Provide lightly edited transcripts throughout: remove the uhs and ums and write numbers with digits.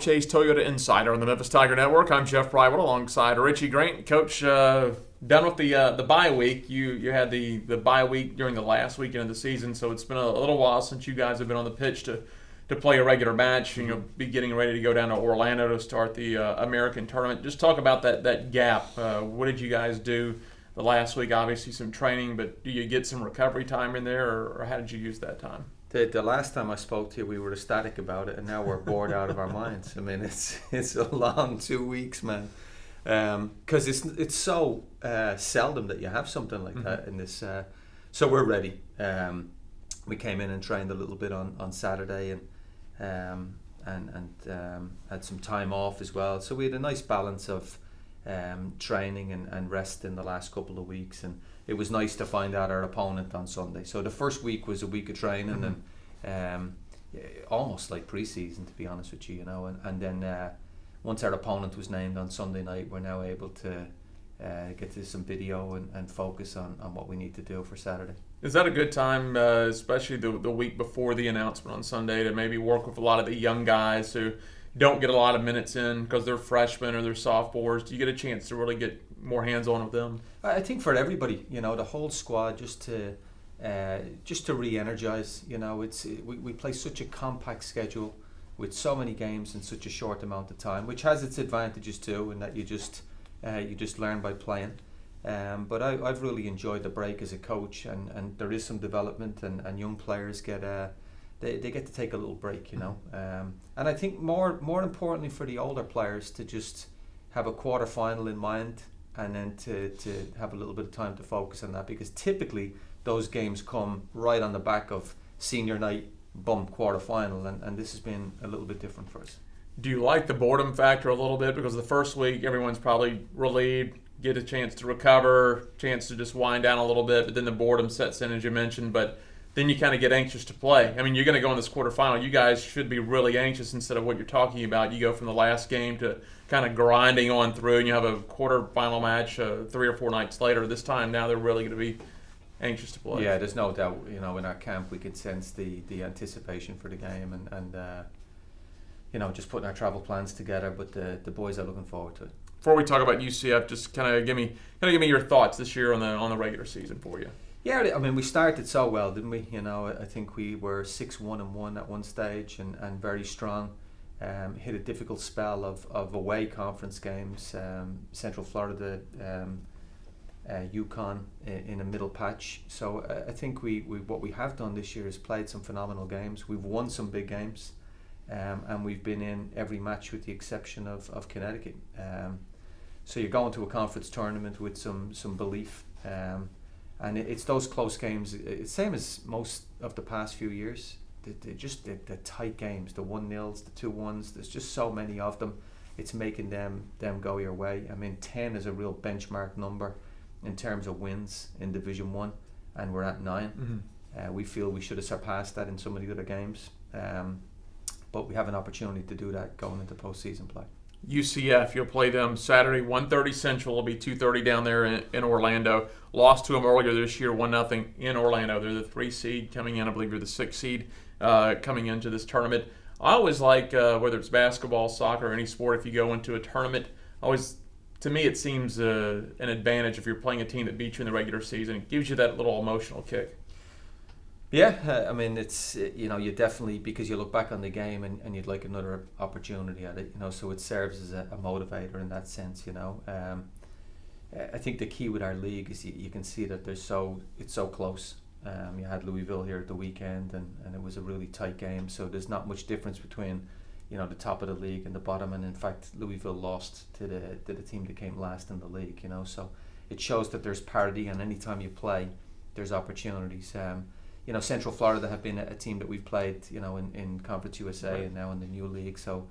Wolfchase Toyota Insider on the Memphis Tiger Network. I'm Jeff Brightwell alongside Richie Grant. Coach, done with the bye week. You had the bye week during the last weekend of the season, so it's been a little while since you guys have been on the pitch to play a regular match. And you'll be getting ready to go down to Orlando to start the American tournament. Just talk about that gap. What did you guys do the last week? Obviously some training, but do you get some recovery time in there, or how did you use that time? The last time I spoke to you, we were ecstatic about it, and now we're bored out of our minds. I mean, it's a long 2 weeks, man. Because it's so seldom that you have something like that in this. So we're ready. We came in and trained a little bit on Saturday, and had some time off as well. So we had a nice balance of training and rest in the last couple of weeks, and it was nice to find out our opponent on Sunday. So the first week was a week of training, and almost like pre-season, to be honest with you, and then once our opponent was named on Sunday night, we're now able to get to some video and focus on what we need to do for Saturday. Is that a good time, especially the week before the announcement on Sunday, to maybe work with a lot of the young guys who don't get a lot of minutes in because they're freshmen or they're sophomores? Do you get a chance to really get more hands-on with them? I think for everybody, the whole squad, just to re-energize. We play such a compact schedule with so many games in such a short amount of time, which has its advantages too, in that you just learn by playing. But I've really enjoyed the break as a coach, and there is some development, and young players get they get to take a little break, and I think more importantly for the older players to just have a quarter final in mind, and then to have a little bit of time to focus on that, because typically those games come right on the back of senior night, bump quarter final, and this has been a little bit different for us. Do you like the boredom factor a little bit? Because the first week everyone's probably relieved, get a chance to recover, chance to just wind down a little bit, but then the boredom sets in, as you mentioned, but then you kind of get anxious to play. I mean, you're going to go in this quarterfinal. You guys should be really anxious instead of what you're talking about. You go from the last game to kind of grinding on through, and you have a quarterfinal match 3 or 4 nights later. This time now they're really going to be anxious to play. Yeah, there's no doubt. In our camp we could sense the anticipation for the game, and just putting our travel plans together. But the boys are looking forward to it. Before we talk about UCF, just kind of give me your thoughts this year on the regular season for you. Yeah, I mean, we started so well, didn't we? I think we were 6-1-1 at one stage, and very strong. Hit a difficult spell of away conference games, Central Florida, UConn in a middle patch. So I think we what we have done this year is played some phenomenal games. We've won some big games, and we've been in every match with the exception of Connecticut. So you're going to a conference tournament with some belief. And it's those close games. It's same as most of the past few years. The tight games, the 1-0s, the 2-1s. There's just so many of them. It's making them go your way. I mean, 10 is a real benchmark number in terms of wins in Division 1, and we're at 9. We feel we should have surpassed that in some of the other games, but we have an opportunity to do that going into postseason play. UCF, you'll play them Saturday, 1:30 Central. It'll be 2:30 down there in Orlando. Lost to them earlier this year, 1-0 in Orlando. They're the 3 seed coming in. I believe you're the 6 seed coming into this tournament. I always like, whether it's basketball, soccer, or any sport, if you go into a tournament, to me it seems an advantage if you're playing a team that beats you in the regular season. It gives you that little emotional kick. Yeah, I mean, it's, you definitely, because you look back on the game and you'd like another opportunity at it, so it serves as a motivator in that sense, I think the key with our league is you can see that it's so close. You had Louisville here at the weekend, and it was a really tight game, so there's not much difference between, the top of the league and the bottom, and in fact Louisville lost to the team that came last in the league, so it shows that there's parity, and anytime you play, there's opportunities. Central Florida have been a team that we've played, in Conference USA and now in the new league. So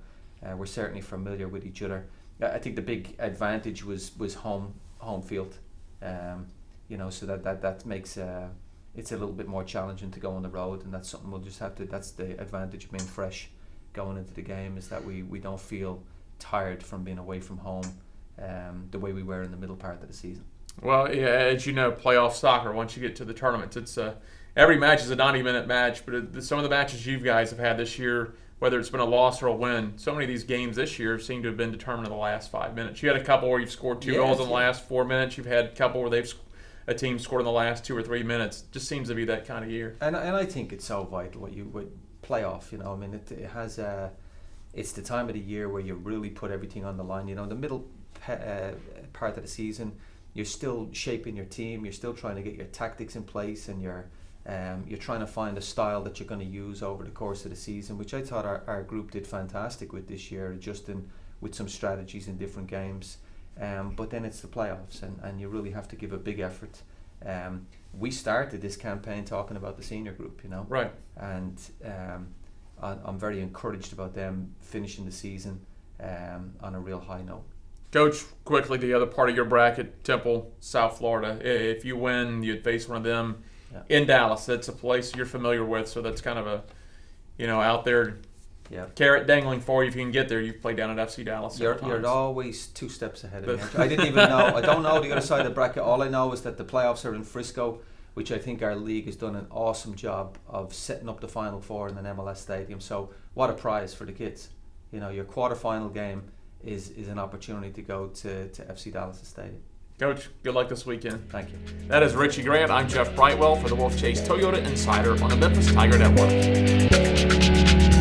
we're certainly familiar with each other. I think the big advantage was home field. So that makes it's a little bit more challenging to go on the road, and that's something we'll just have to. That's the advantage of being fresh going into the game, is that we don't feel tired from being away from home, the way we were in the middle part of the season. Well, yeah, as you know, playoff soccer, once you get to the tournaments, it's every match is a 90-minute match, but some of the matches you guys have had this year, whether it's been a loss or a win, so many of these games this year seem to have been determined in the last 5 minutes. You had a couple where you've scored two goals in the last 4 minutes. You've had a couple where a team scored in the last 2 or 3 minutes. Just seems to be that kind of year. And I think it's so vital what playoff. I mean, it has it's the time of the year where you really put everything on the line. The middle part of the season, you're still shaping your team. You're still trying to get your tactics in place, and you're trying to find a style that you're going to use over the course of the season, which I thought our group did fantastic with this year, adjusting with some strategies in different games. But then it's the playoffs, and you really have to give a big effort. We started this campaign talking about the senior group, Right. And I'm very encouraged about them finishing the season on a real high note. Coach, quickly, the other part of your bracket, Temple, South Florida. If you win, you'd face one of them in Dallas. It's a place you're familiar with, so that's kind of a, out there carrot dangling for you if you can get there. You've played down at FC Dallas. You're always 2 steps ahead of me. I didn't even know. I don't know the other side of the bracket. All I know is that the playoffs are in Frisco, which I think our league has done an awesome job of setting up the Final Four in an MLS stadium. So what a prize for the kids. Your quarterfinal game is an opportunity to go to FC Dallas Stadium. Coach, good luck this weekend. Thank you. That is Richie Grant. I'm Jeff Brightwell for the Wolfchase Toyota Insider on the Memphis Tiger Network.